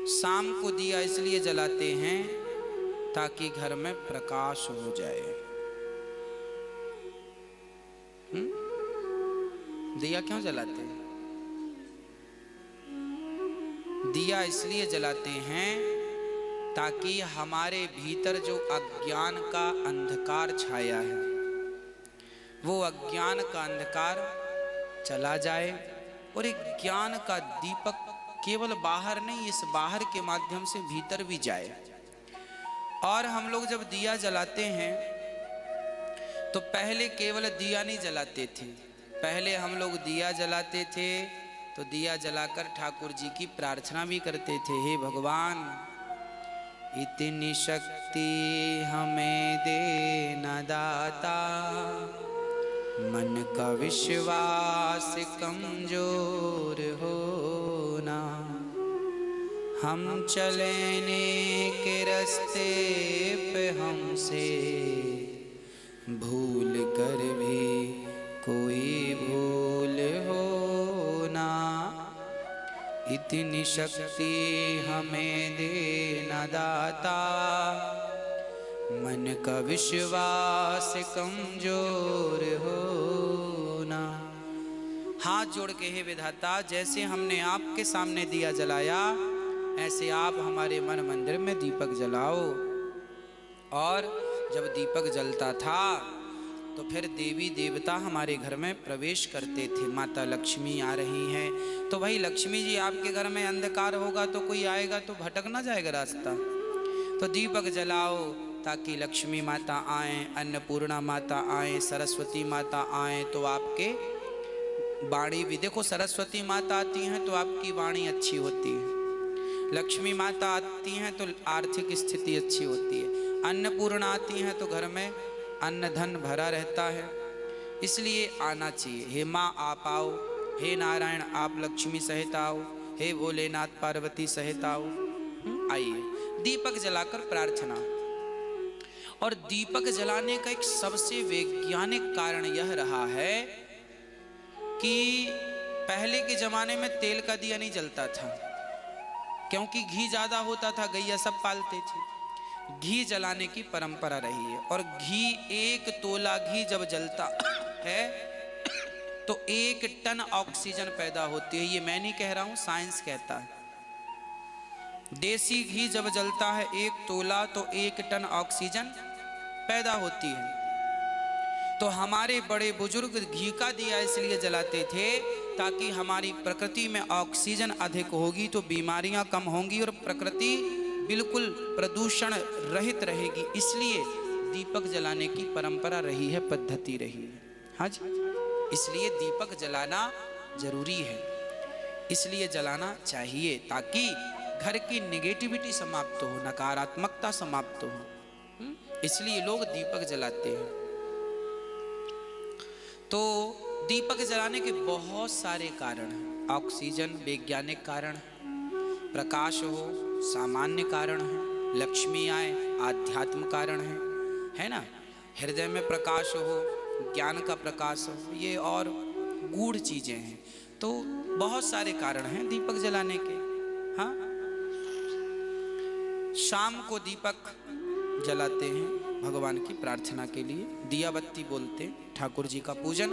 शाम को दिया इसलिए जलाते हैं ताकि घर में प्रकाश हो जाए। दिया क्यों जलाते हैं? दिया इसलिए जलाते हैं ताकि हमारे भीतर जो अज्ञान का अंधकार छाया है वो अज्ञान का अंधकार चला जाए और एक ज्ञान का दीपक केवल बाहर नहीं, इस बाहर के माध्यम से भीतर भी जाए। और हम लोग जब दिया जलाते हैं तो पहले केवल दिया नहीं जलाते थे, पहले हम लोग दिया जलाते थे तो दिया जलाकर ठाकुर जी की प्रार्थना भी करते थे, हे भगवान इतनी शक्ति हमें देना दाता, मन का विश्वास कमजोर होना, हम चलने के रास्ते पे हमसे भूल कर भी कोई भूल होना, इतनी शक्ति हमें देना दाता, मन का विश्वास कमजोर होना। हाथ जोड़ के हे विधाता, जैसे हमने आपके सामने दिया जलाया ऐसे आप हमारे मन मंदिर में दीपक जलाओ। और जब दीपक जलता था तो फिर देवी देवता हमारे घर में प्रवेश करते थे। माता लक्ष्मी आ रही हैं तो भाई लक्ष्मी जी आपके घर में अंधकार होगा तो कोई आएगा तो भटक ना जाएगा रास्ता, तो दीपक जलाओ ताकि लक्ष्मी माता आए, अन्नपूर्णा माता आए, सरस्वती माता आए तो आपके वाणी भी, देखो सरस्वती माता आती हैं तो आपकी वाणी अच्छी होती है, लक्ष्मी माता आती हैं तो आर्थिक स्थिति अच्छी होती है, अन्नपूर्णा आती हैं तो घर में अन्न धन भरा रहता है, इसलिए आना चाहिए। हे माँ आप आओ, हे नारायण आप लक्ष्मी सहित आओ, हे भोलेनाथ पार्वती सहित आओ। आइए दीपक जलाकर प्रार्थना। और दीपक जलाने का एक सबसे वैज्ञानिक कारण यह रहा है कि पहले के जमाने में तेल का दिया नहीं जलता था क्योंकि घी ज्यादा होता था, गैया सब पालते थे, घी जलाने की परंपरा रही है। और घी, एक तोला घी जब जलता है तो 1 टन ऑक्सीजन पैदा होती है। ये मैं नहीं कह रहा हूं, साइंस कहता है। देसी घी जब जलता है 1 तोला तो 1 टन ऑक्सीजन पैदा होती है। तो हमारे बड़े बुजुर्ग घी का दिया इसलिए जलाते थे ताकि हमारी प्रकृति में ऑक्सीजन अधिक होगी तो बीमारियां कम होंगी और प्रकृति बिल्कुल प्रदूषण रहित रहेगी, इसलिए दीपक जलाने की परंपरा रही है, पद्धति रही है। हाँ जी, इसलिए दीपक जलाना जरूरी है, इसलिए जलाना चाहिए ताकि घर की नेगेटिविटी समाप्त हो, नकारात्मकता समाप्त हो, इसलिए लोग दीपक जलाते हैं। तो दीपक जलाने के बहुत सारे कारण हैं। ऑक्सीजन वैज्ञानिक कारण, प्रकाश हो सामान्य कारण है, लक्ष्मी आए आध्यात्म कारण है ना, हृदय में प्रकाश हो, ज्ञान का प्रकाश हो, ये और गूढ़ चीजें हैं। तो बहुत सारे कारण हैं दीपक जलाने के। हाँ, शाम को दीपक जलाते हैं भगवान की प्रार्थना के लिए, दिया बत्ती बोलते हैं, ठाकुर जी का पूजन